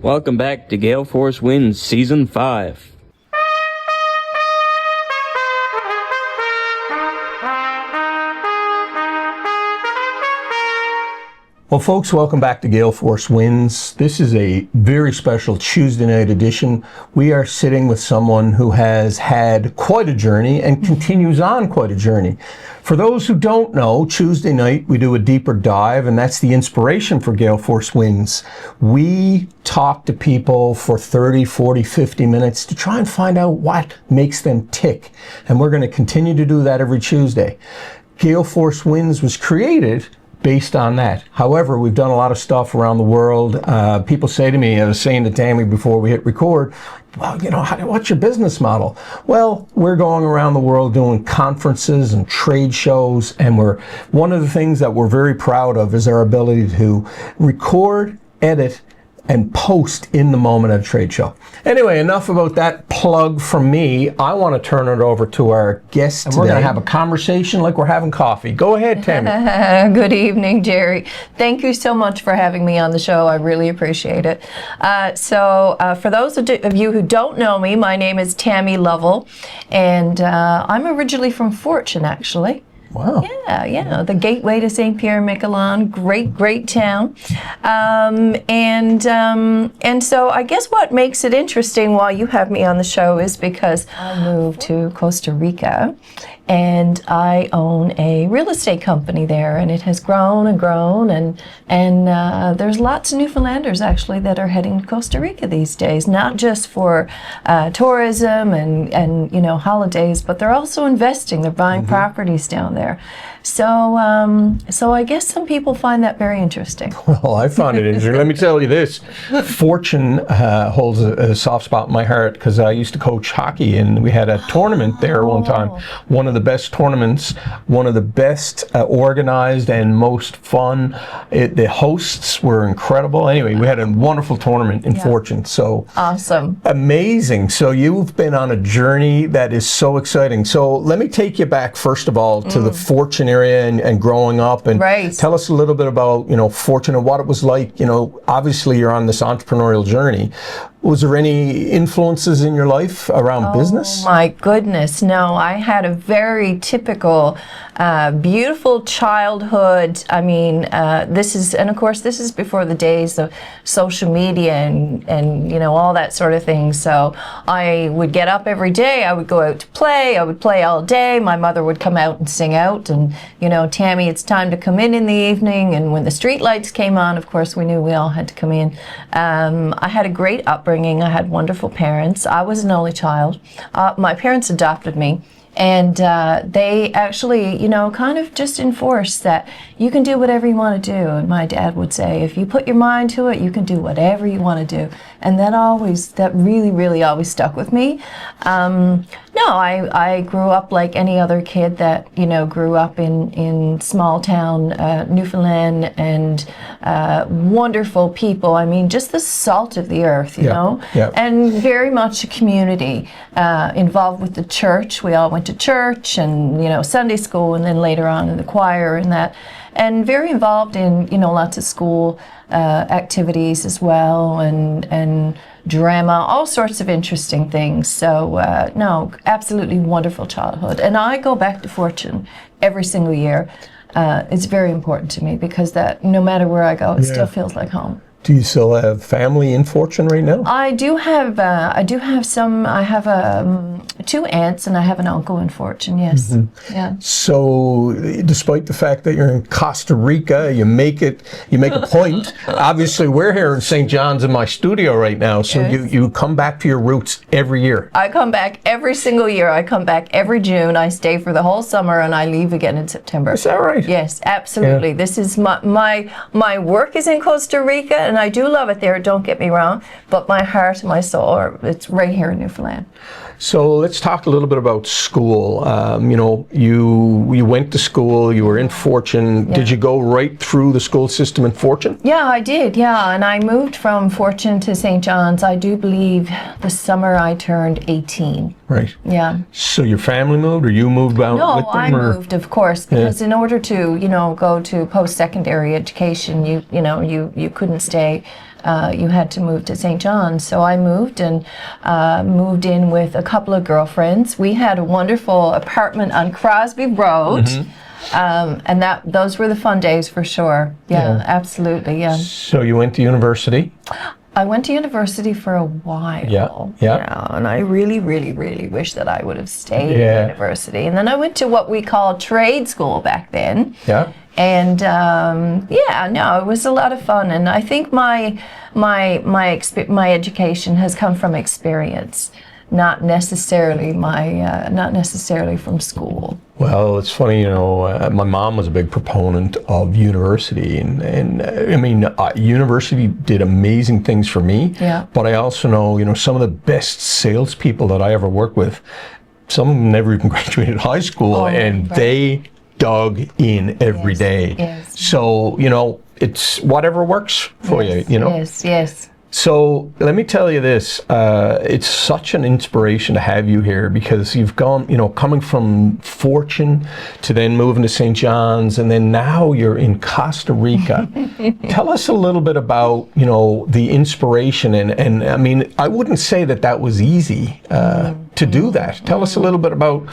Welcome back to Gale Force Wins Season 5. Well, folks, welcome back to Gale Force Wins. This is a very special Tuesday night edition. We are sitting with someone who has had quite a journey and continues on quite a journey. For those who don't know, Tuesday night we do a deeper dive, and that's the inspiration for Gale Force Wins. We talk to people for 30, 40, 50 minutes to try and find out what makes them tick. And we're going to continue to do that every Tuesday. Gale Force Wins was created based on that. However, we've done a lot of stuff around the world. People say to me, I was saying to Tammy before we hit record, well, you know, what's your business model? Well, we're going around the world doing conferences and trade shows, and one of the things that we're very proud of is our ability to record, edit, and post in the moment at a trade show. Anyway, enough about that plug from me. I want to turn it over to our guest today. We're going to have a conversation like we're having coffee. Go ahead, Tammy. Good evening, Gerry. Thank you so much for having me on the show. I really appreciate it. For those of you who don't know me, my name is Tammy Lovell, and I'm originally from Fortune, actually. Wow. Yeah, the gateway to St. Pierre-Miquelon, great town. And so I guess what makes it interesting while you have me on the show is because I moved to Costa Rica, and I own a real estate company there, and it has grown and grown, and there's lots of Newfoundlanders actually that are heading to Costa Rica these days, not just for tourism and you know, holidays, but they're also investing. They're buying properties down there. So I guess some people find that very interesting. Well, I found it interesting. Let me tell you this. Fortune holds a soft spot in my heart because I used to coach hockey, and we had a tournament there one time. One of the best tournaments, one of the best organized and most fun. The hosts were incredible. Anyway, we had a wonderful tournament in Fortune. So awesome. Amazing. So you've been on a journey that is so exciting. So let me take you back, first of all, to the Fortune area and growing up, and tell us a little bit about, you know, Fortune and what it was like. You know, obviously you're on this entrepreneurial journey. Was there any influences in your life around business? Oh my goodness, no. I had a very typical, beautiful childhood. I mean, this is before the days of social media and you know, all that sort of thing. So I would get up every day, I would go out to play, I would play all day. My mother would come out and sing out, and, you know, Tammy, it's time to come in the evening. And when the street lights came on, of course, we knew we all had to come in. I had a great upbringing. I had wonderful parents. I was an only child. My parents adopted me, and they actually, you know, kind of just enforced that you can do whatever you want to do. And my dad would say, if you put your mind to it, you can do whatever you want to do. And that really always stuck with me. No, I grew up like any other kid that, you know, grew up in small town Newfoundland, and wonderful people. I mean, just the salt of the earth, you know, and very much a community involved with the church. We all went to church and, you know, Sunday school, and then later on in the choir and that, and very involved in, you know, lots of school activities as well, and drama, all sorts of interesting things. So no, absolutely wonderful childhood. And I go back to Fortune every single year. It's very important to me because that no matter where I go, it still feels like home. Do you still have family in Fortune right now? I do have some. I have 2 aunts and I have an uncle in Fortune. Yes. Yeah. So, despite the fact that you're in Costa Rica, you make a point. Obviously, we're here in St. John's in my studio right now. So you come back to your roots every year. I come back every single year. I come back every June. I stay for the whole summer, and I leave again in September. Is that right? Yes, absolutely. Yeah. This is my work is in Costa Rica, and I do love it there, don't get me wrong, but my heart and my soul, it's right here in Newfoundland. So let's talk a little bit about school. You know, you went to school, you were in Fortune. Did you go right through the school system in Fortune? Yeah, I did, and I moved from Fortune to St. John's, I do believe, the summer I turned 18. Right. Yeah. So your family moved, or you moved out with them? No, I moved, of course, because in order to, you know, go to post-secondary education, you couldn't stay you had to move to St. John's. So I moved and moved in with a couple of girlfriends. We had a wonderful apartment on Crosby Road. And those were the fun days for sure. Yeah, absolutely. Yeah. So you went to university? I went to university for a while. Yeah. And I really, really, really wish that I would have stayed in university. And then I went to what we called trade school back then. Yeah. And it was a lot of fun. And I think my education has come from experience, not necessarily from school. Well, it's funny, my mom was a big proponent of university, and I mean, university did amazing things for me. Yeah. But I also know, some of the best salespeople that I ever worked with, some of them never even graduated high school, and they dug in every day. Yes. So, it's whatever works for you, Yes. So let me tell you this, it's such an inspiration to have you here, because you've gone, coming from Fortune to then moving to St. John's, and then now you're in Costa Rica. Tell us a little bit about, the inspiration, and I mean, I wouldn't say that was easy to do that. Tell us a little bit about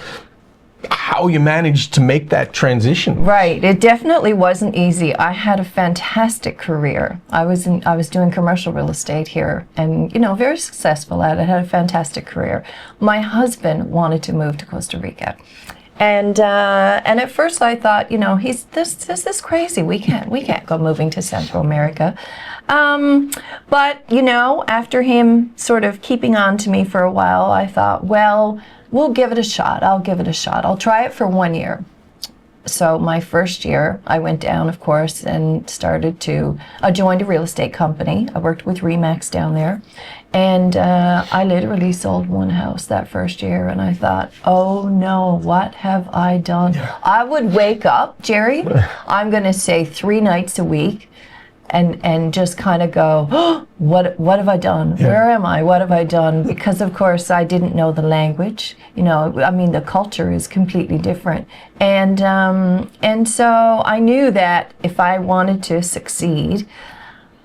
how you managed to make that transition. Right. It definitely wasn't easy. I had a fantastic career. I was doing commercial real estate here, and very successful at it. Had a fantastic career. My husband wanted to move to Costa Rica, and at first I thought, this is crazy. We can't go moving to Central America. But after him sort of keeping on to me for a while, I thought, well, we'll give it a shot. I'll give it a shot. I'll try it for 1 year. So my first year, I went down, of course, and I joined a real estate company. I worked with Remax down there. And I literally sold one house that first year. And I thought, oh no, what have I done? Yeah. I would wake up, Gerry, I'm going to say 3 nights a week, and just kind of go, oh, what have I done? Yeah. Where am I? What have I done? Because of course I didn't know the language. The culture is completely different, and so I knew that if I wanted to succeed,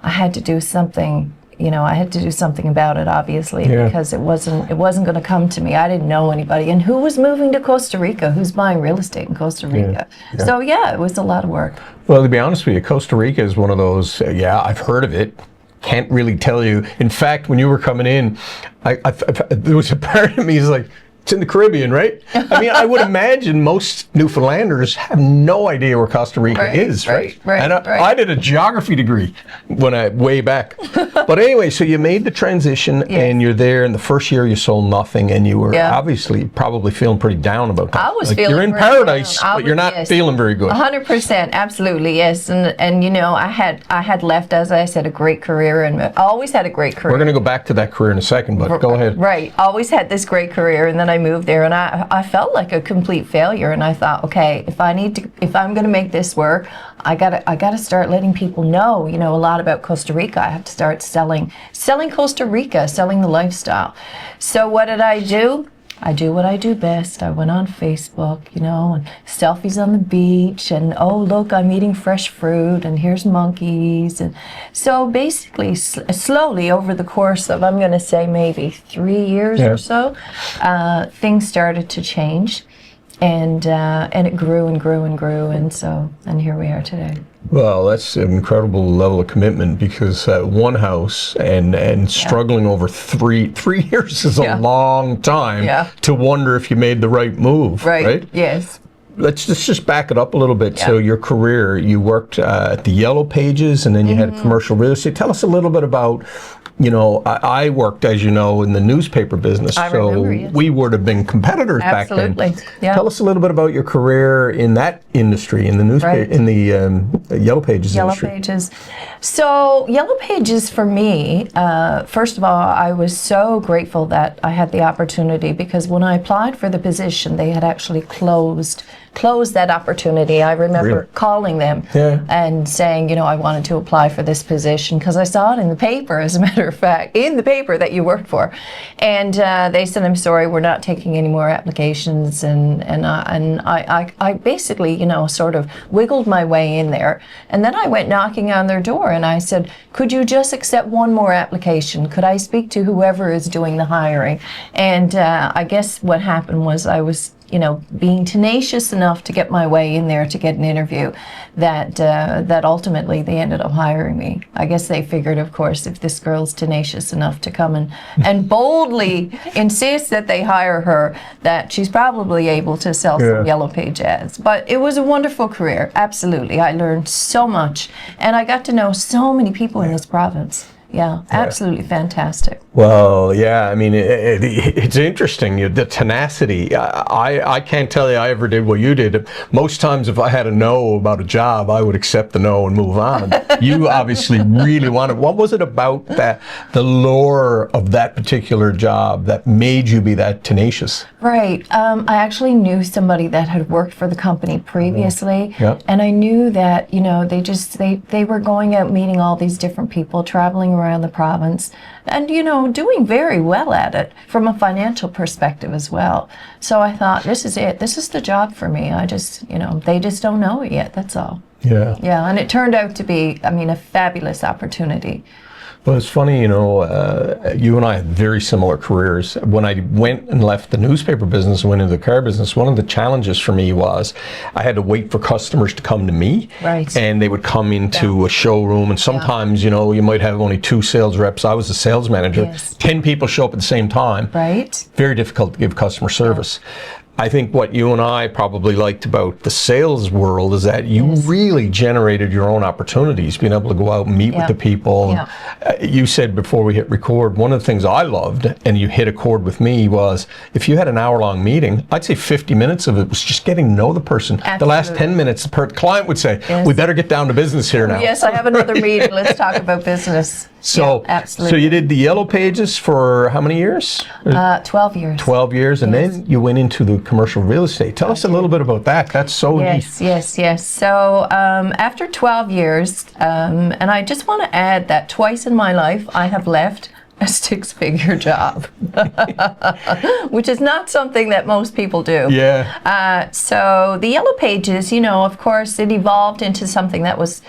I had to do something. I had to do something about it, obviously, because it wasn't going to come to me. I didn't know anybody, and who was moving to Costa Rica? Who's buying real estate in Costa Rica? Yeah. So it was a lot of work. Well, to be honest with you, Costa Rica is one of those. I've heard of it. Can't really tell you. In fact, when you were coming in, there was a part of me is like, it's in the Caribbean, right? I mean, I would imagine most Newfoundlanders have no idea where Costa Rica is, right? And I did a geography degree way back. But anyway, so you made the transition, and you're there, and the first year you sold nothing, and you were obviously probably feeling pretty down about that. I was feeling you're in paradise, but you're not feeling very good. 100%, absolutely, yes. And I had left, as I said, a great career, and I always had a great career. We're going to go back to that career in a second, but go ahead. Right, always had this great career, and then I moved there, and I felt like a complete failure, and I thought, okay, if I'm going to make this work, I gotta start letting people know, a lot about Costa Rica. I have to start selling Costa Rica, selling the lifestyle. So what did I do? I do what I do best. I went on Facebook, and selfies on the beach, and oh look, I'm eating fresh fruit, and here's monkeys. And so basically, slowly over the course of, I'm going to say maybe 3 years or so, things started to change, and it grew and grew and grew, and here we are today. Well, that's an incredible level of commitment, because one house and struggling over 3 years is a long time to wonder if you made the right move, right? Yes. Let's just back it up a little bit. So your career, you worked at the Yellow Pages, and then you had commercial real estate. Tell us a little bit about, I worked, as you know, in the newspaper business. We would have been competitors back then. Yeah. Tell us a little bit about your career in that industry, in the newspaper, in the Yellow Pages industry. Yellow Pages. So Yellow Pages for me, first of all, I was so grateful that I had the opportunity, because when I applied for the position, they had actually closed closed that opportunity. I remember Really? calling them and saying, I wanted to apply for this position because I saw it in the paper, as a matter of fact, in the paper that you worked for. And they said, I'm sorry, we're not taking any more applications. And I basically, sort of wiggled my way in there. And then I went knocking on their door and I said, could you just accept one more application? Could I speak to whoever is doing the hiring? And I guess what happened was I was being tenacious enough to get my way in there to get an interview, that ultimately they ended up hiring me. I guess they figured, of course, if this girl's tenacious enough to come and boldly insist that they hire her, that she's probably able to sell some Yellow Page ads. But it was a wonderful career, absolutely. I learned so much, and I got to know so many people in this province. Yeah, absolutely fantastic. Well, yeah, I mean, it's interesting, the tenacity. I can't tell you I ever did what you did. Most times if I had a no about a job, I would accept the no and move on. You obviously really wanted. What was it about that, the lure of that particular job that made you be that tenacious? Right. I actually knew somebody that had worked for the company previously, and I knew that, they were going out meeting all these different people, traveling around the province, and doing very well at it from a financial perspective as well. So I thought, this is it. This is the job for me. I just, they just don't know it yet. That's all. Yeah, and it turned out to be, a fabulous opportunity. Well, it's funny, you and I had very similar careers. When I went and left the newspaper business and went into the car business, one of the challenges for me was I had to wait for customers to come to me. Right. And they would come into a showroom, and sometimes, you might have only 2 sales reps. I was a sales manager. Yes. 10 people show up at the same time. Right. Very difficult to give customer service. I think what you and I probably liked about the sales world is that you really generated your own opportunities, being able to go out and meet with the people. You said before we hit record, one of the things I loved, and you hit a chord with me, was if you had an hour-long meeting, I'd say 50 minutes of it was just getting to know the person. Absolutely. The last 10 minutes, the client would say, we better get down to business here now. Yes, I have another meeting. Let's talk about business. So, absolutely. So you did the Yellow Pages for how many years? 12 years. 12 years, and then you went into the commercial real estate. Tell us a little bit about that. That's so neat. Yes. So after 12 years, and I just want to add that twice in my life I have left a 6-figure job, which is not something that most people do. So the Yellow Pages, of course, it evolved into something that was,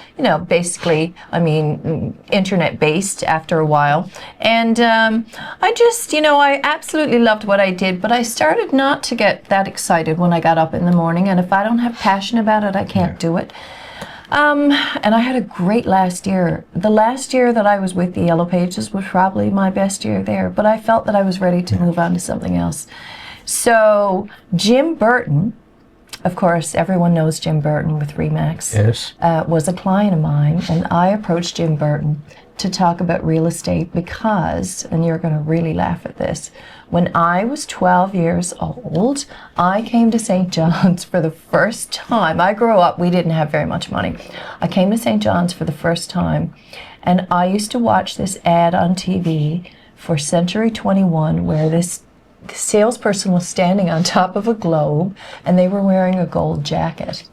basically, internet-based after a while. And I just, I absolutely loved what I did, but I started not to get that excited when I got up in the morning. And if I don't have passion about it, I can't do it. And I had a great last year. The last year that I was with the Yellow Pages was probably my best year there, but I felt that I was ready to move on to something else. So Jim Burton, of course, everyone knows Jim Burton with Remax, was a client of mine, and I approached Jim Burton to talk about real estate because, and you're going to really laugh at this, when I was 12 years old, I came to St. John's for the first time. I grew up, we didn't have very much money. I came to St. John's for the first time, and I used to watch this ad on TV for Century 21 where this salesperson was standing on top of a globe and they were wearing a gold jacket.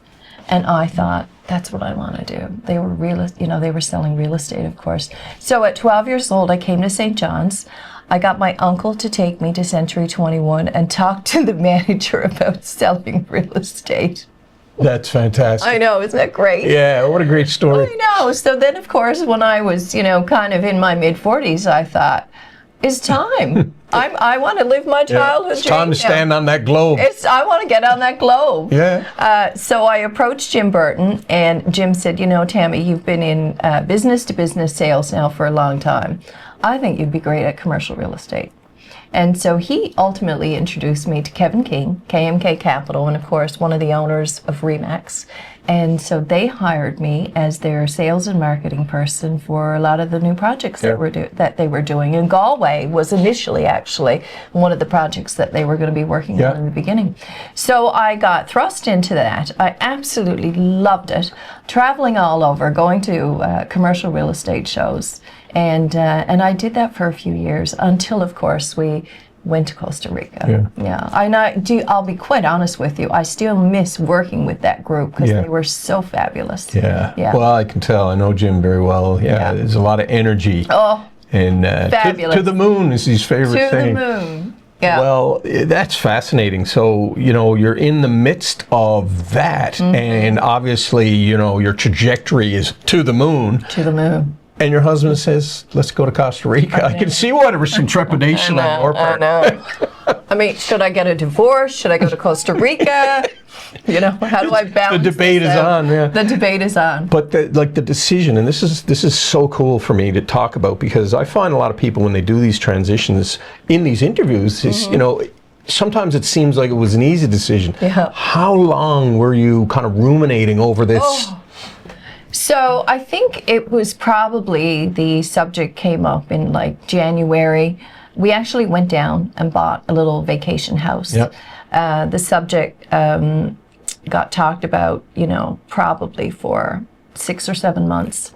And I thought, that's what I want to do. They were they were selling real estate, of course. So at 12 years old, I came to St. John's. I got my uncle to take me to Century 21 and talk to the manager about selling real estate. That's fantastic. I know, isn't that great? Yeah, what a great story. I know. So then, of course, when I was, kind of in my mid-40s, I thought, it's time. I want to live my childhood dream. It's time to stand on that globe. I want to get on that globe. Yeah. So I approached Jim Burton, and Jim said, Tammy, you've been in business-to-business sales now for a long time. I think you'd be great at commercial real estate. And so he ultimately introduced me to Kevin King, KMK Capital, and of course one of the owners of Remax. And so they hired me as their sales and marketing person for a lot of the new projects that they were doing. And Galway was initially actually one of the projects that they were going to be working on in the beginning. So I got thrust into that. I absolutely loved it. Traveling all over, going to commercial real estate shows. And I did that for a few years until, of course, we went to Costa Rica. Yeah. I'll be quite honest with you. I still miss working with that group because they were so fabulous. Yeah. Well, I can tell. I know Jim very well. Yeah. There's a lot of energy. Oh, and fabulous. To the moon is his favorite thing. To the moon. Yeah. Well, that's fascinating. So, you're in the midst of that, and obviously, your trajectory is to the moon. To the moon. And your husband says, let's go to Costa Rica. I can see why there was some trepidation on your part. I know. I mean, should I get a divorce? Should I go to Costa Rica? How do I balance the debate is on, yeah. The debate is on. But the decision, and this is so cool for me to talk about, because I find a lot of people when they do these transitions in these interviews, sometimes it seems like it was an easy decision. Yeah. How long were you kind of ruminating over this? Oh. So I think it was probably the subject came up in like January. We actually went down and bought a little vacation house. Yep. The subject got talked about, probably for 6 or 7 months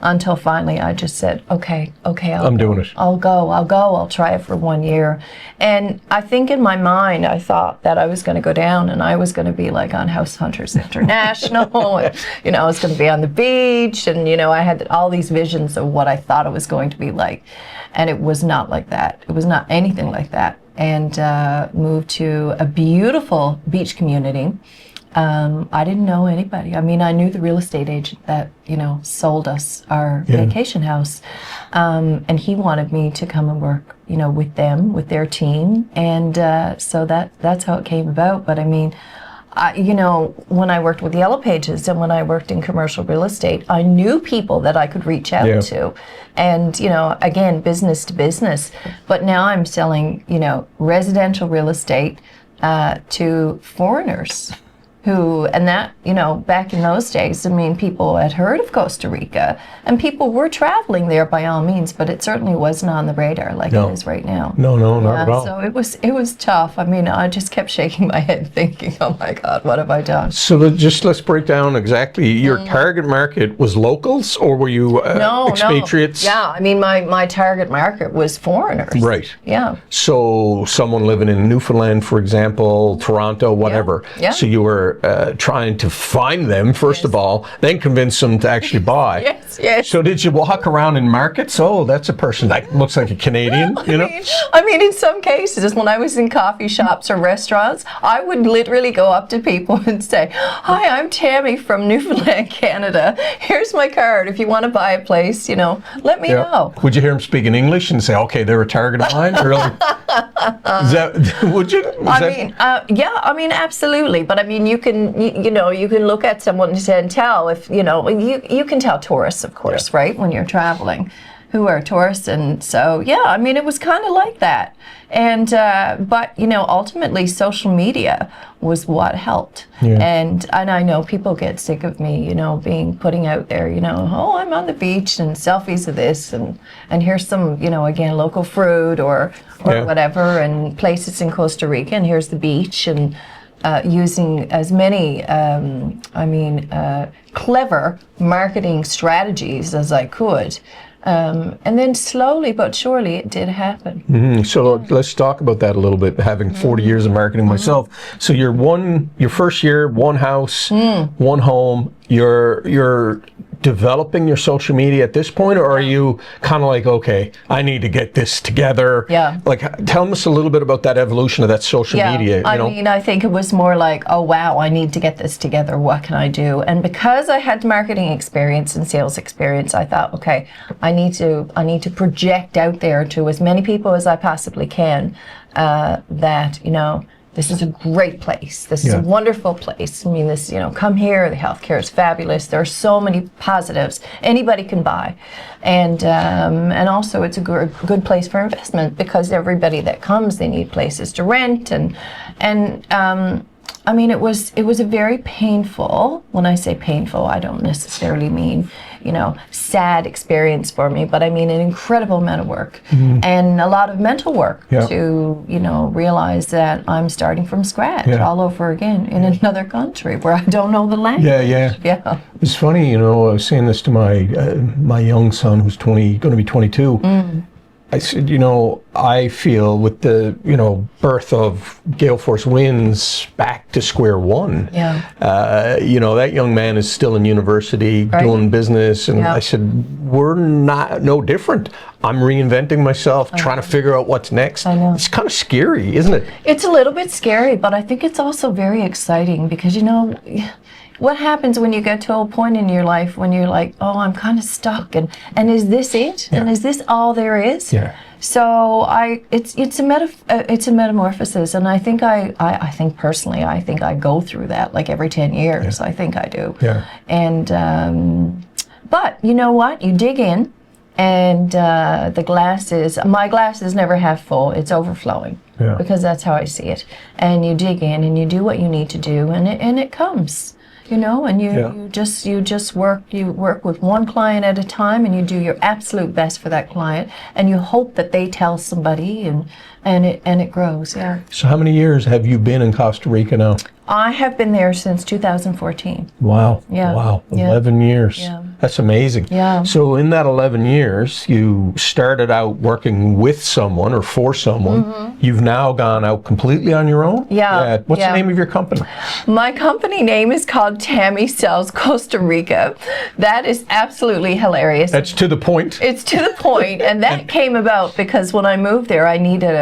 until finally I just said, okay, I'm doing it. I'll go, I'll try it for 1 year. And I think in my mind, I thought that I was going to go down and I was going to be like on House Hunters International, and, I was going to be on the beach, and, I had all these visions of what I thought it was going to be like. And it was not like that. It was not anything like that. And moved to a beautiful beach community. I didn't know anybody. I mean, I knew the real estate agent that, sold us our vacation house. And he wanted me to come and work, with them, with their team. And so that's how it came about. But I mean, when I worked with Yellow Pages and when I worked in commercial real estate, I knew people that I could reach out to. And, again, business to business. But now I'm selling, residential real estate to foreigners. Back in those days, I mean, people had heard of Costa Rica, and people were traveling there by all means, but it certainly wasn't on the radar like it is right now. No, not at all. So it was tough. I mean, I just kept shaking my head thinking, oh my God, what have I done? So let's break down exactly. Your target market was locals, or were you expatriates? No. Yeah, I mean, my target market was foreigners. Right. Yeah. So someone living in Newfoundland, for example, Toronto, whatever. Yeah. So you were trying to find them, first of all, then convince them to actually buy. Yes. So did you walk around in markets? Oh, that's a person that looks like a Canadian, I mean, in some cases, when I was in coffee shops or restaurants, I would literally go up to people and say, hi, I'm Tammy from Newfoundland, Canada. Here's my card. If you want to buy a place, let me know. Would you hear them speaking English and say, okay, they're a target of mine? Or would you? I mean, absolutely. But I mean, you can look at someone and tell if, you can tell tourists, of course, right, when you're traveling, who are tourists. And so, I mean, it was kind of like that. And, but, ultimately social media was what helped. Yeah. And I know people get sick of me, putting out there, oh, I'm on the beach and selfies of this and here's some, again, local fruit or whatever, and places in Costa Rica, and here's the beach, and using as many, clever marketing strategies as I could. And then slowly but surely it did happen. Mm-hmm. So let's talk about that a little bit, having 40 years of marketing myself. So your first year, one house, one home, you're developing your social media at this point, or are you kind of like, okay, I need to get this together? Yeah. Like, tell us a little bit about that evolution of that social media. I mean, I think it was more like, oh wow, I need to get this together. What can I do? And because I had marketing experience and sales experience, I thought, okay, I need to project out there to as many people as I possibly can that this is a great place. This is a wonderful place. I mean, this, come here. The healthcare is fabulous. There are so many positives. Anybody can buy, and also it's a good place for investment, because everybody that comes, they need places to rent, and I mean, it was a very painful. When I say painful, I don't necessarily mean sad experience for me, but I mean an incredible amount of work and a lot of mental work to realize that I'm starting from scratch all over again in another country where I don't know the language. Yeah. It's funny, I was saying this to my young son, who's going to be 22. I said, I feel with the, birth of Gale Force Wins back to square one. Yeah. That young man is still in university doing business. And I said, we're no different. I'm reinventing myself, trying to figure out what's next. I know. It's kind of scary, isn't it? It's a little bit scary, but I think it's also very exciting because, what happens when you get to a point in your life when you're like, oh, I'm kind of stuck, and is this it? Yeah. And is this all there is? Yeah. So it's a metamorphosis, and I think I think personally, I think I go through that like every 10 years. Yeah. I think I do. Yeah. And but you know what? You dig in, and my glass is never half full. It's overflowing. Yeah. Because that's how I see it. And you dig in, and you do what you need to do, and it comes. And you just work with one client at a time, and you do your absolute best for that client, and you hope that they tell somebody, and it grows. Yeah. So how many years have you been in Costa Rica now? I have been there since 2014. Wow. Yeah. Wow. Yeah. 11 years. Yeah. That's amazing. Yeah. So in that 11 years, you started out working with someone or for someone. Mm-hmm. You've now gone out completely on your own? Yeah. What's the name of your company? My company name is called Tammy Sells Costa Rica. That is absolutely hilarious. That's to the point. It's to the point, and that came about because when I moved there, I needed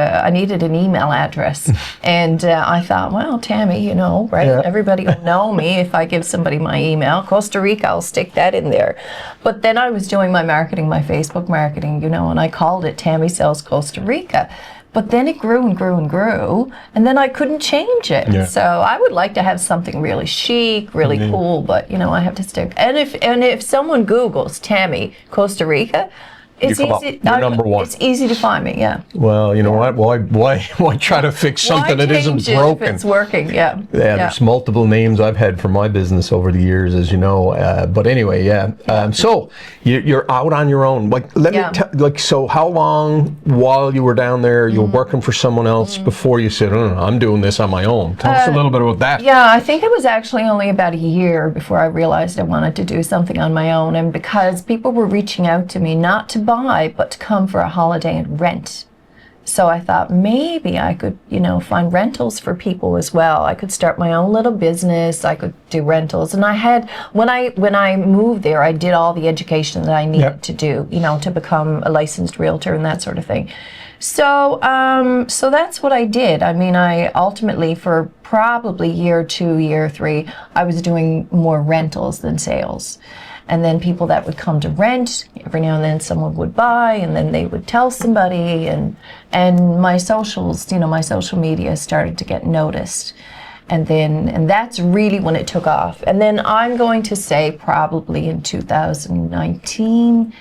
an email address, and I thought, well, Tammy, right? Yeah. Everybody will know me if I give somebody my email. Costa Rica, I'll stick that in there. But then I was doing my marketing, my Facebook marketing, and I called it Tammy Sells Costa Rica. But then it grew and grew and grew, and then I couldn't change it. Yeah. So I would like to have something really chic, really cool, but I have to stick. And if someone Googles Tammy Costa Rica, it's easy. You're number one. It's easy to find me. Yeah. Well, you know what? Why try to fix something that isn't broken? If it's working. Yeah. Yeah. There's multiple names I've had for my business over the years, as you know. But anyway, yeah. So you're out on your own. Let me so how long while you were down there you were working for someone else before you said, I'm doing this on my own? Tell us a little bit about that. Yeah, I think it was actually only about a year before I realized I wanted to do something on my own, and because people were reaching out to me not to buy, but to come for a holiday and rent. So I thought maybe I could, find rentals for people as well. I could start my own little business. I could do rentals. And I had, when I moved there, I did all the education that I needed to do, to become a licensed realtor and that sort of thing. So, so that's what I did. I mean, I ultimately, for probably year 2, year 3, I was doing more rentals than sales. And then people that would come to rent, every now and then someone would buy, and then they would tell somebody, and my socials, my social media started to get noticed. And that's really when it took off. And then I'm going to say probably in 2019,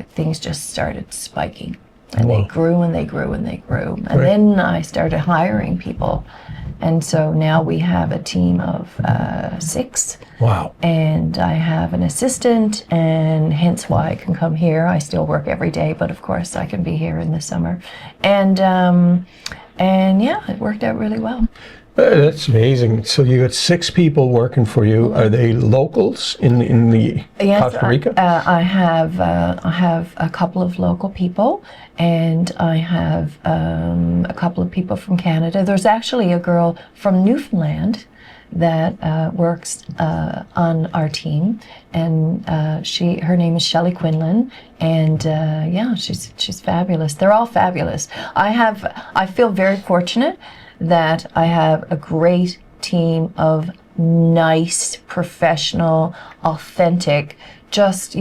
things just started spiking. And they grew and they grew and they grew. And then I started hiring people. And so now we have a team of 6. Wow. And I have an assistant, and hence why I can come here. I still work every day, but of course I can be here in the summer. And yeah, it worked out really well. That's amazing. So you got 6 people working for you. Are they locals in the Costa Rica? I have a couple of local people, and I have a couple of people from Canada. There's actually a girl from Newfoundland that works on our team, and her name is Shelley Quinlan, and she's fabulous. They're all fabulous. I feel very fortunate that I have a great team of nice, professional, authentic, just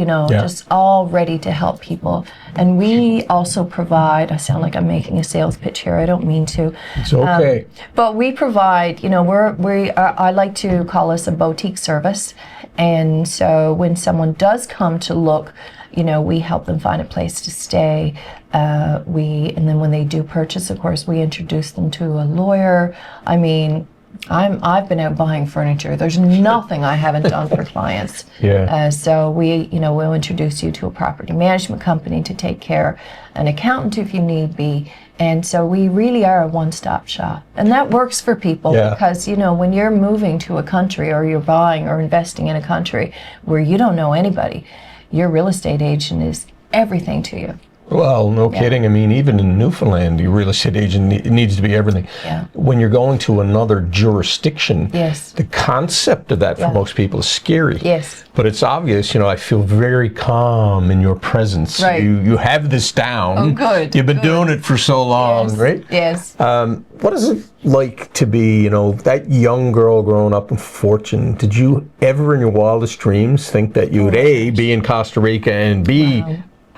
all ready to help people. And we also provide, I sound like I'm making a sales pitch here, I don't mean to. It's okay. But we provide, I like to call us a boutique service. And so when someone does come to look, we help them find a place to stay. And then when they do purchase, of course, we introduce them to a lawyer. I mean, I've been out buying furniture. There's nothing I haven't done for clients. Yeah. So we'll introduce you to a property management company to take care, an accountant if you need be. And so we really are a one-stop shop. And that works for people because, when you're moving to a country or you're buying or investing in a country where you don't know anybody, your real estate agent is everything to you. Well, no kidding. I mean, even in Newfoundland, your real estate agent needs to be everything. Yeah. When you're going to another jurisdiction, Yes. the concept of that for most people is scary. Yes. But it's obvious, I feel very calm in your presence. Right. You have this down. Oh, good. You've been doing it for so long, Yes. right? Yes. What is it like to be, that young girl growing up in Fortune? Did you ever in your wildest dreams think that you would A, be in Costa Rica, and B,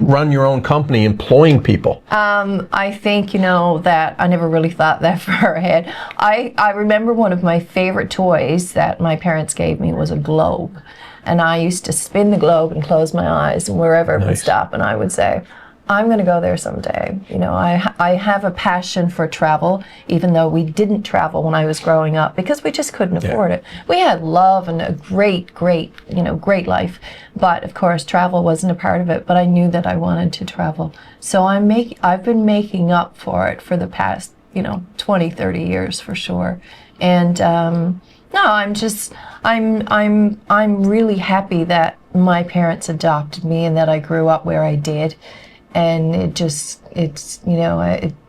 run your own company employing people? I think, that I never really thought that far ahead. I remember one of my favorite toys that my parents gave me was a globe. And I used to spin the globe and close my eyes, and wherever it would stop, and I would say, I'm going to go there someday. I have a passion for travel, even though we didn't travel when I was growing up because we just couldn't afford it. We had love and a great life, but of course travel wasn't a part of it. But I knew that I wanted to travel, so I've been making up for it for the past 20, 30 years for sure. And no, I'm really happy that my parents adopted me and that I grew up where I did. And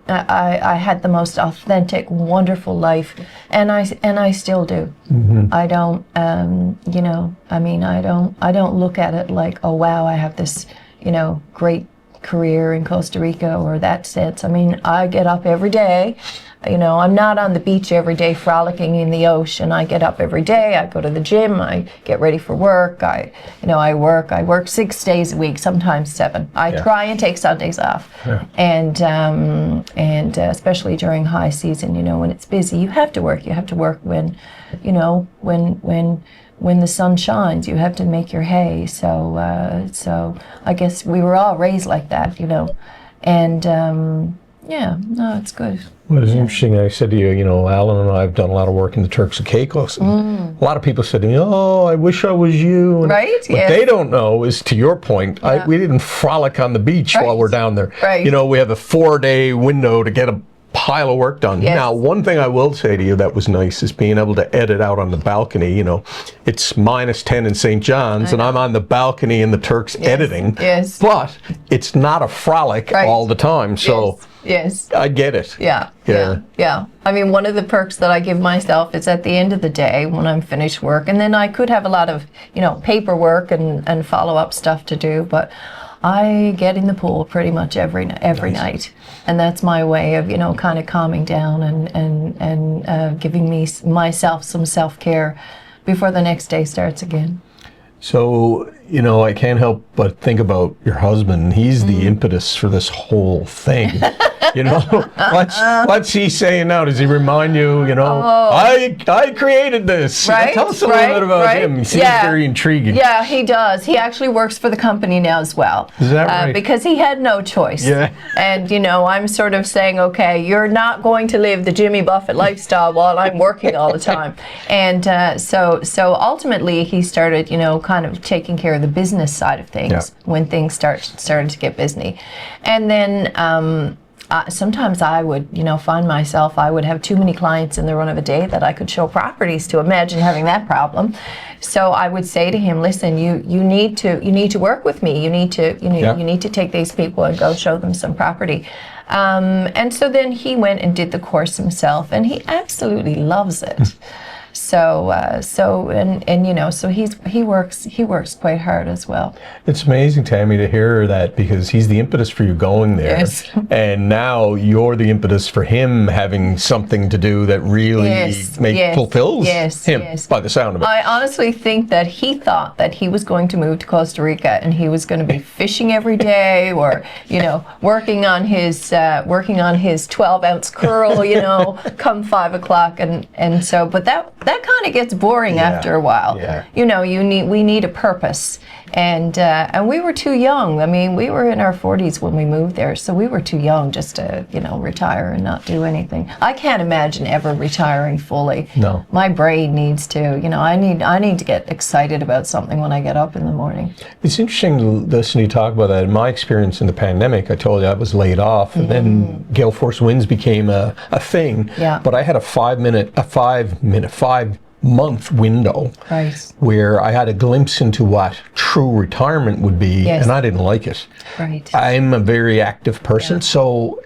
I had the most authentic, wonderful life, and I still do. Mm-hmm. I don't, I don't look at it like, oh wow, I have this, great career in Costa Rica or that sense. I mean, I get up every day. I'm not on the beach every day frolicking in the ocean. I get up every day. I go to the gym. I get ready for work. I work 6 days a week, sometimes 7. I try and take Sundays off. Yeah. And especially during high season, when it's busy, you have to work. You have to work when the sun shines. You have to make your hay. So I guess we were all raised like that, and no, it's good. Well, it's interesting. I said to you, Alan and I have done a lot of work in the Turks and Caicos. And a lot of people said to me, oh, I wish I was you. And right? What they don't know is, to your point, we didn't frolic on the beach while we're down there. Right. We have a 4-day window to get a pile of work done. Yes. Now, one thing I will say to you that was nice is being able to edit out on the balcony. It's -10 in St. John's, and I'm on the balcony in the Turks editing. Yes. But it's not a frolic all the time. So yes. I get it. Yeah. I mean, one of the perks that I give myself is at the end of the day when I'm finished work, and then I could have a lot of, paperwork and follow-up stuff to do, but I get in the pool pretty much every night, and that's my way of kind of calming down and giving myself some self-care before the next day starts again. So, I can't help but think about your husband. He's the impetus for this whole thing. What's he saying now? Does he remind you, I created this? Right, Tell us a little bit about him. He seems very intriguing. Yeah, he does. He actually works for the company now as well. Is that right? Because he had no choice. Yeah. And, I'm sort of saying, okay, you're not going to live the Jimmy Buffett lifestyle while I'm working all the time. And so ultimately he started, kind of taking care of the business side of things when things started to get busy. And then sometimes I would, find myself, I would have too many clients in the run of a day that I could show properties to. Imagine having that problem. So I would say to him, listen, you need to work with me. You need to take these people and go show them some property. And so then he went and did the course himself, and he absolutely loves it. So he works quite hard as well. It's amazing, Tammy, to hear that, because he's the impetus for you going there. Yes. And now you're the impetus for him having something to do that really fulfills him, by the sound of it. I honestly think that he thought that he was going to move to Costa Rica and he was going to be fishing every day, or working on his 12-ounce curl, come 5 o'clock, and so, but that kind of gets boring after a while. Yeah. We need a purpose, and we were too young. I mean, we were in our 40s when we moved there, so we were too young just to retire and not do anything. I can't imagine ever retiring fully. No. My brain needs to. I need to get excited about something when I get up in the morning. It's interesting to listen to you talk about that. In my experience in the pandemic, I told you I was laid off, and then Gale Force Wins became a thing. Yeah. But I had a 5 month window Right. where I had a glimpse into what true retirement would be, Yes. and I didn't like it. Right. I'm a very active person, so,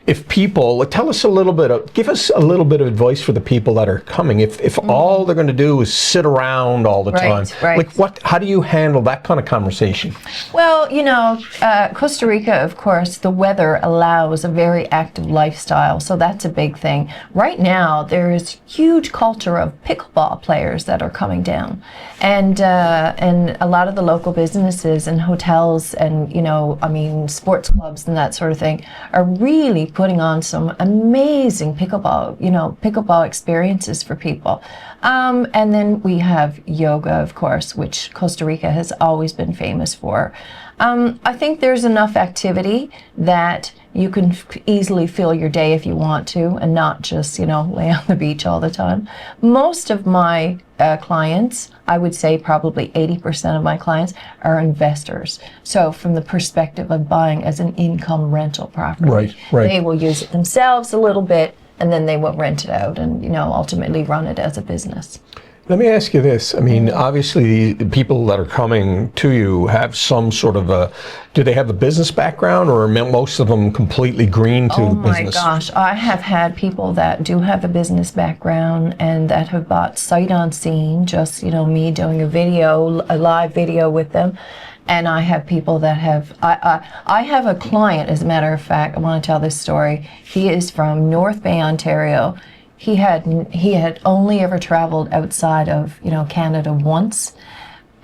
if people, give us a little bit of advice for the people that are coming. If all they're going to do is sit around all the Right, time, right. how do you handle that kind of conversation? Well, Costa Rica, of course, the weather allows a very active lifestyle, so that's a big thing. Right now, there is huge culture of pickleball players that are coming down, and a lot of the local businesses and hotels and sports clubs and that sort of thing are really putting on some amazing pickleball experiences for people. And then we have yoga, of course, which Costa Rica has always been famous for. I think there's enough activity that you can easily fill your day if you want to, and not just, lay on the beach all the time. Most of my clients, I would say probably 80% of my clients, are investors. So from the perspective of buying as an income rental property, Right. they will use it themselves a little bit, and then they will rent it out and, ultimately run it as a business. Let me ask you this. I mean, obviously, the people that are coming to you have some sort of do they have a business background, or are most of them completely green to business? Oh my gosh, I have had people that do have a business background and that have bought sight unseen, just, me doing a live video with them. And I have people that have, I have a client, as a matter of fact, I want to tell this story. He is from North Bay, Ontario. He had only ever traveled outside of, Canada once.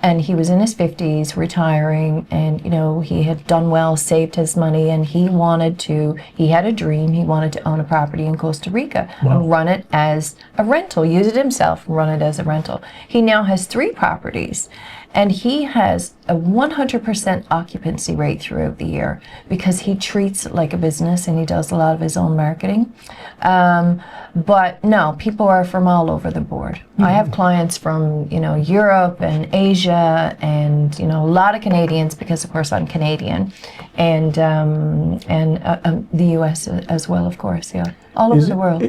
And he was in his 50s, retiring, and, he had done well, saved his money, and he had a dream. He wanted to own a property in Costa Rica and run it as a rental, use it himself, run it as a rental. He now has 3 properties. And he has a 100% occupancy rate throughout the year because he treats it like a business and he does a lot of his own marketing. But no, people are from all over the board. Mm-hmm. I have clients from, Europe and Asia and, a lot of Canadians because, of course, I'm Canadian, and the U.S. as well, of course, yeah, all over the world.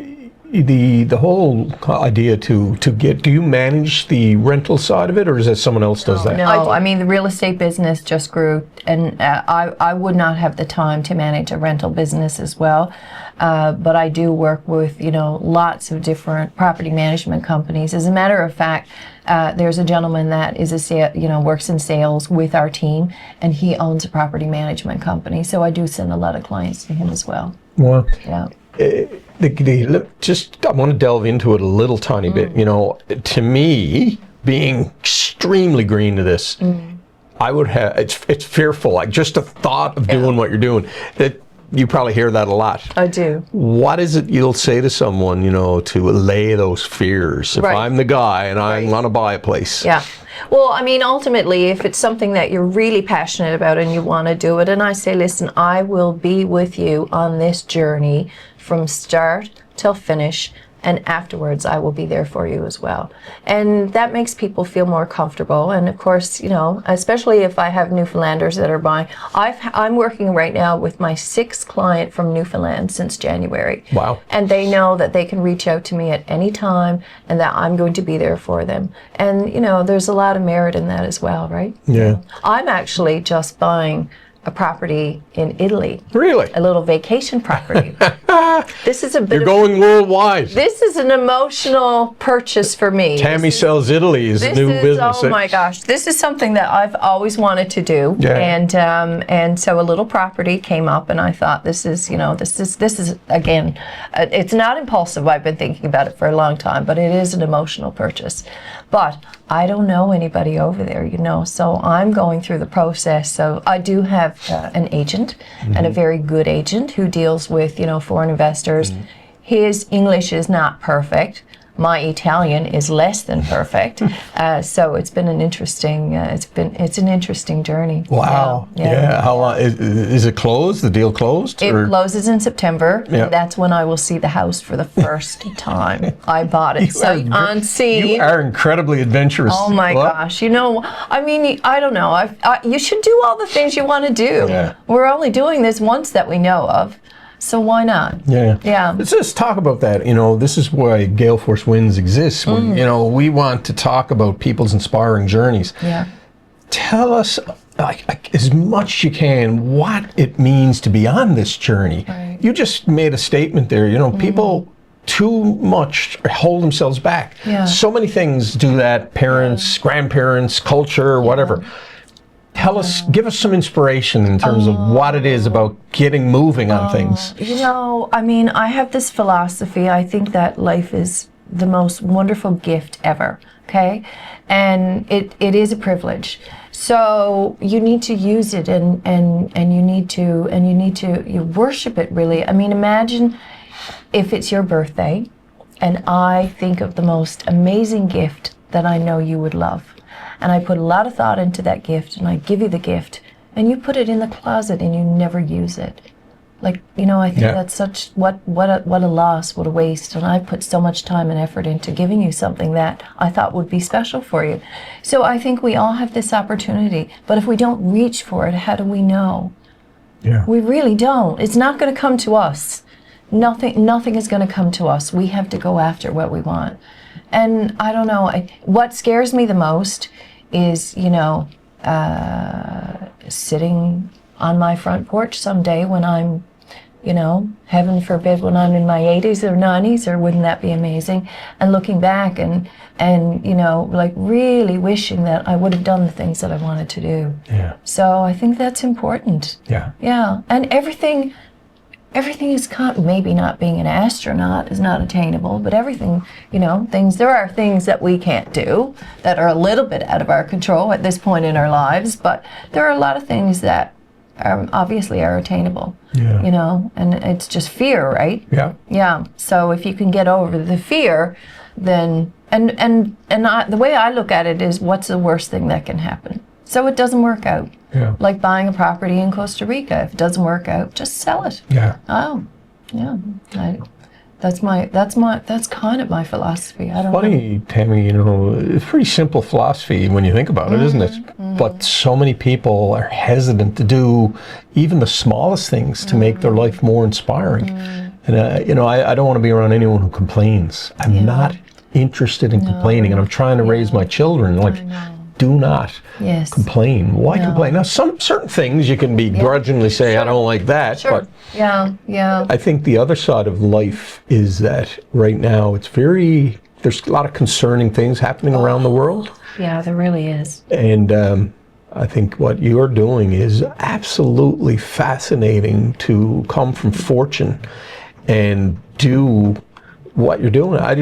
The whole idea to get, do you manage the rental side of it, or is that someone else does that? No, I mean, the real estate business just grew, and I would not have the time to manage a rental business as well. But I do work with, lots of different property management companies. As a matter of fact, there's a gentleman that is works in sales with our team, and he owns a property management company. So I do send a lot of clients to him as well. Well, yeah. I want to delve into it a little tiny bit. To me, being extremely green to this, I would have. It's fearful. Like just the thought of doing what you're doing. That you probably hear that a lot. I do. What is it you'll say to someone, to allay those fears? If I'm the guy and I want to buy a place. Yeah. Well, I mean, ultimately, if it's something that you're really passionate about and you want to do it, and I say, listen, I will be with you on this journey from start till finish, and afterwards I will be there for you as well. And that makes people feel more comfortable. And of course, especially if I have Newfoundlanders that are buying. I'm working right now with my 6th client from Newfoundland since January. Wow. And they know that they can reach out to me at any time and that I'm going to be there for them. And, there's a lot of merit in that as well, right? Yeah. I'm actually just buying a property in Italy. Really? A little vacation property. This is a bit You're going worldwide. This is an emotional purchase for me. Tammy Sells Italy is a new business. Oh my gosh, this is something that I've always wanted to do. Yeah. And so a little property came up, and I thought this is again, it's not impulsive. I've been thinking about it for a long time, but it is an emotional purchase. But I don't know anybody over there, so I'm going through the process. So I do have an agent, and a very good agent who deals with, foreign investors. His English is not perfect. My Italian is less than perfect. So it's been an interesting, it's an interesting journey. Wow. Yeah. How long is it closed? The deal closed? It closes in September. Yeah. That's when I will see the house for the first time. I bought it sight unseen. You are incredibly adventurous. Oh my gosh. I mean, I don't know. You should do all the things you want to do. Yeah. We're only doing this once that we know of. So why not? Yeah. Yeah. Let's just talk about that. This is why Gale Force Wins exists. When, we want to talk about people's inspiring journeys. Yeah. Tell us, like, as much as you can, what it means to be on this journey. Right. You just made a statement there. People too much hold themselves back. Yeah. So many things do that. Parents, grandparents, culture, whatever. Tell us, give us some inspiration in terms of what it is about getting moving on things. I have this philosophy. I think that life is the most wonderful gift ever, okay? And it is a privilege. So you need to use it and you need to you worship it, really. I mean, imagine if it's your birthday and I think of the most amazing gift that I know you would love. And I put a lot of thought into that gift, and I give you the gift, and you put it in the closet and you never use it. I think that's such what a loss, what a waste. And I put so much time and effort into giving you something that I thought would be special for you. So I think we all have this opportunity, but if we don't reach for it, how do we know? Yeah. We really don't. It's not going to come to us. Nothing is going to come to us. We have to go after what we want. And I don't know, what scares me the most is, sitting on my front porch someday when I'm, heaven forbid, when I'm in my 80s or 90s, or wouldn't that be amazing? And looking back and really wishing that I would have done the things that I wanted to do. Yeah. So I think that's important. Yeah. Yeah. And everything is maybe not being an astronaut is not attainable, but everything, there are things that we can't do that are a little bit out of our control at this point in our lives, but there are a lot of things that obviously are attainable. Yeah. And it's just fear, right? Yeah. Yeah. So if you can get over the fear, then the way I look at it is, what's the worst thing that can happen? So it doesn't work out. Yeah. Like buying a property in Costa Rica. If it doesn't work out, just sell it. Yeah. Oh, yeah. That's kind of my philosophy. I don't know. Funny, Tammy, it's a pretty simple philosophy when you think about it, isn't it? Mm-hmm. But so many people are hesitant to do even the smallest things to make their life more inspiring. And, I don't want to be around anyone who complains. I'm not interested in complaining, and I'm trying to raise my children. Do not complain. Why complain? Now, some certain things you can begrudgingly say, I don't like that, but I think the other side of life is that right now there's a lot of concerning things happening around the world. Yeah, there really is. And I think what you're doing is absolutely fascinating, to come from fortune and do what you're doing. I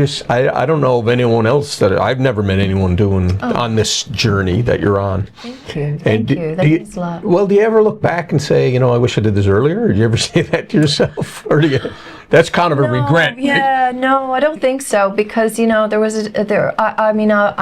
don't know of anyone else I've never met anyone doing on this journey that you're on. Thank you. Thank you. That means a lot. Well, do you ever look back and say, I wish I did this earlier? Or do you ever say that to yourself? Or that's kind of a regret. Yeah, no, I don't think so, because I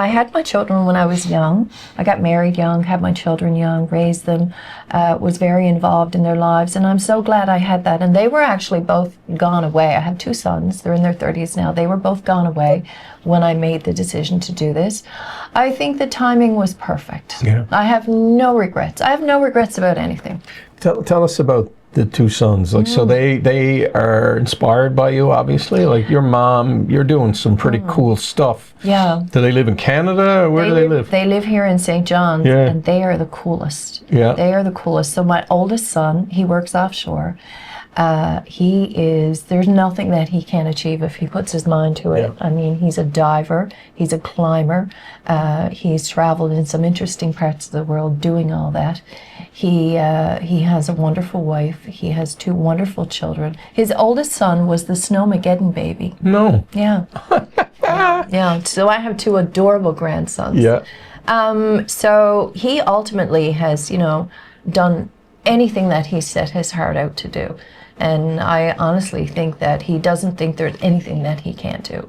had my children when I was young. I got married young, had my children young, raised them, was very involved in their lives, and I'm so glad I had that. And they were actually both gone away. I have two sons. They're in their 30s now. They were both gone away when I made the decision to do this. I think the timing was perfect. Yeah. I have no regrets. I have no regrets about anything. Tell us about the two sons. So they are inspired by you, obviously. Like your mom, you're doing some pretty cool stuff. Yeah. Do they live in Canada, or where do they live? They live here in St. John's, and they are the coolest. Yeah. They are the coolest. So my oldest son, he works offshore. There's nothing that he can't achieve if he puts his mind to it. Yeah. I mean, he's a diver, he's a climber, he's traveled in some interesting parts of the world doing all that. He has a wonderful wife, he has two wonderful children. His oldest son was the Snowmageddon baby. No. Yeah. Yeah, so I have two adorable grandsons. Yeah. So he ultimately has, done anything that he set his heart out to do. And I honestly think that he doesn't think there's anything that he can't do.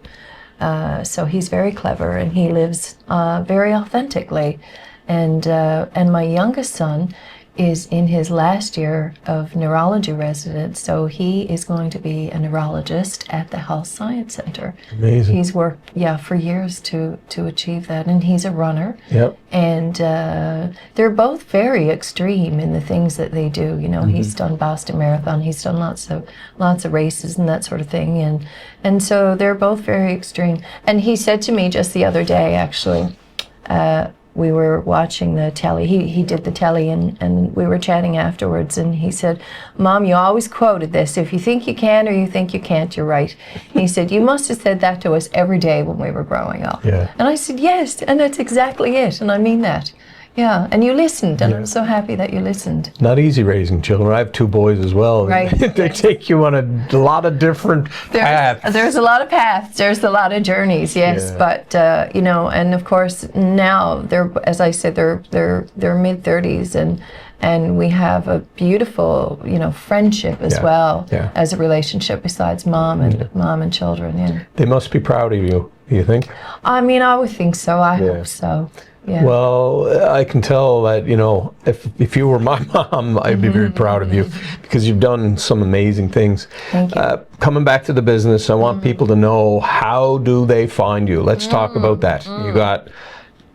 So he's very clever, and he lives very authentically. And my youngest son is in his last year of neurology residence, so he is going to be a neurologist at the Health Science Center. Amazing. He's worked, for years to achieve that, and he's a runner. Yep. And they're both very extreme in the things that they do. You know, he's done Boston Marathon, he's done lots of races and that sort of thing, and so they're both very extreme. And he said to me just the other day, actually, we were watching the telly. He did the telly, and we were chatting afterwards, and he said, "Mom, you always quoted this, if you think you can or you think you can't, you're right." He said, "You must have said that to us every day when we were growing up." Yeah. And I said, "Yes, and that's exactly it, and I mean that." Yeah, and you listened, and I'm so happy that you listened. Not easy raising children. I have 2 boys as well. Right. They take you on a lot of different paths. There's a lot of paths. There's a lot of journeys. Yes, Yeah. but you know, and of course now they're, as I said, they're mid-30s, and we have a beautiful, you know, friendship as well as a relationship besides mom and children. Yeah. They must be proud of you. You think? I mean, I would think so. I hope so. Yeah. Well, I can tell that, you know, if you were my mom, I'd be very proud of you because you've done some amazing things. Thank you. Coming back to the business, I want people to know, how do they find you? Let's talk about that. You got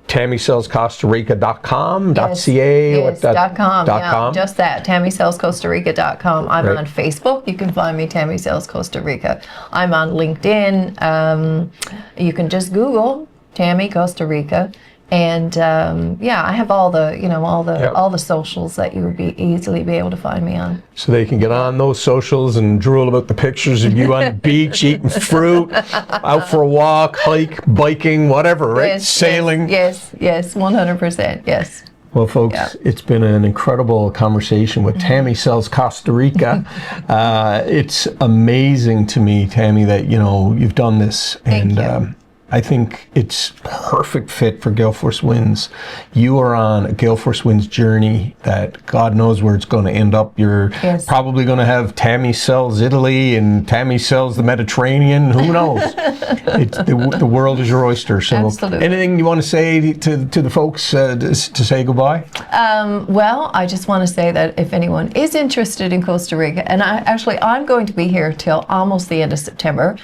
TammySellsCostaRica.com, .ca, yes, .com, .com. Just that, TammySellsCostaRica.com. I'm on Facebook. You can find me, Tammy Sells Costa Rica. I'm on LinkedIn. You can just Google Tammy Costa Rica. And I have all the, you know, all the socials that you would easily be able to find me on. So they can get on those socials and drool about the pictures of you on the beach, eating fruit, out for a walk, hike, biking, whatever, right? Yes, Sailing. Yes, 100%, yes. Well, folks, it's been an incredible conversation with Tammy Sells Costa Rica. It's amazing to me, Tammy, that, you know, you've done this. Thank you. I think it's perfect fit for Gale Force Wins. You are on a Gale Force Wins journey that God knows where it's going to end up. You're probably going to have Tammy Sells Italy and Tammy Sells the Mediterranean. Who knows? The world is your oyster. So Absolutely. Anything you want to say to the folks to say goodbye? Well, I just want to say that if anyone is interested in Costa Rica, and I'm going to be here till almost the end of September.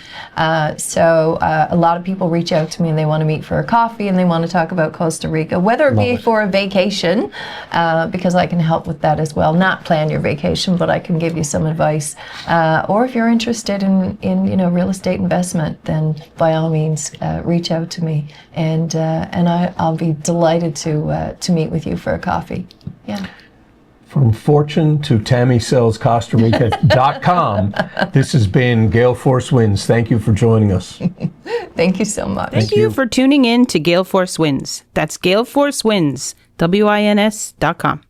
So a lot of people reach out to me and they want to meet for a coffee and they want to talk about Costa Rica, whether it be for a vacation, because I can help with that as well. Not plan your vacation, but I can give you some advice. Or if you're interested in you know, real estate investment, then by all means reach out to me, and I'll be delighted to meet with you for a coffee. Yeah. From Fortune to TammySellsCostaRica.com, this has been Gale Force Wins. Thank you for joining us. Thank you so much. Thank you for tuning in to Gale Force Wins. That's Gale Force Wins, WINS.com.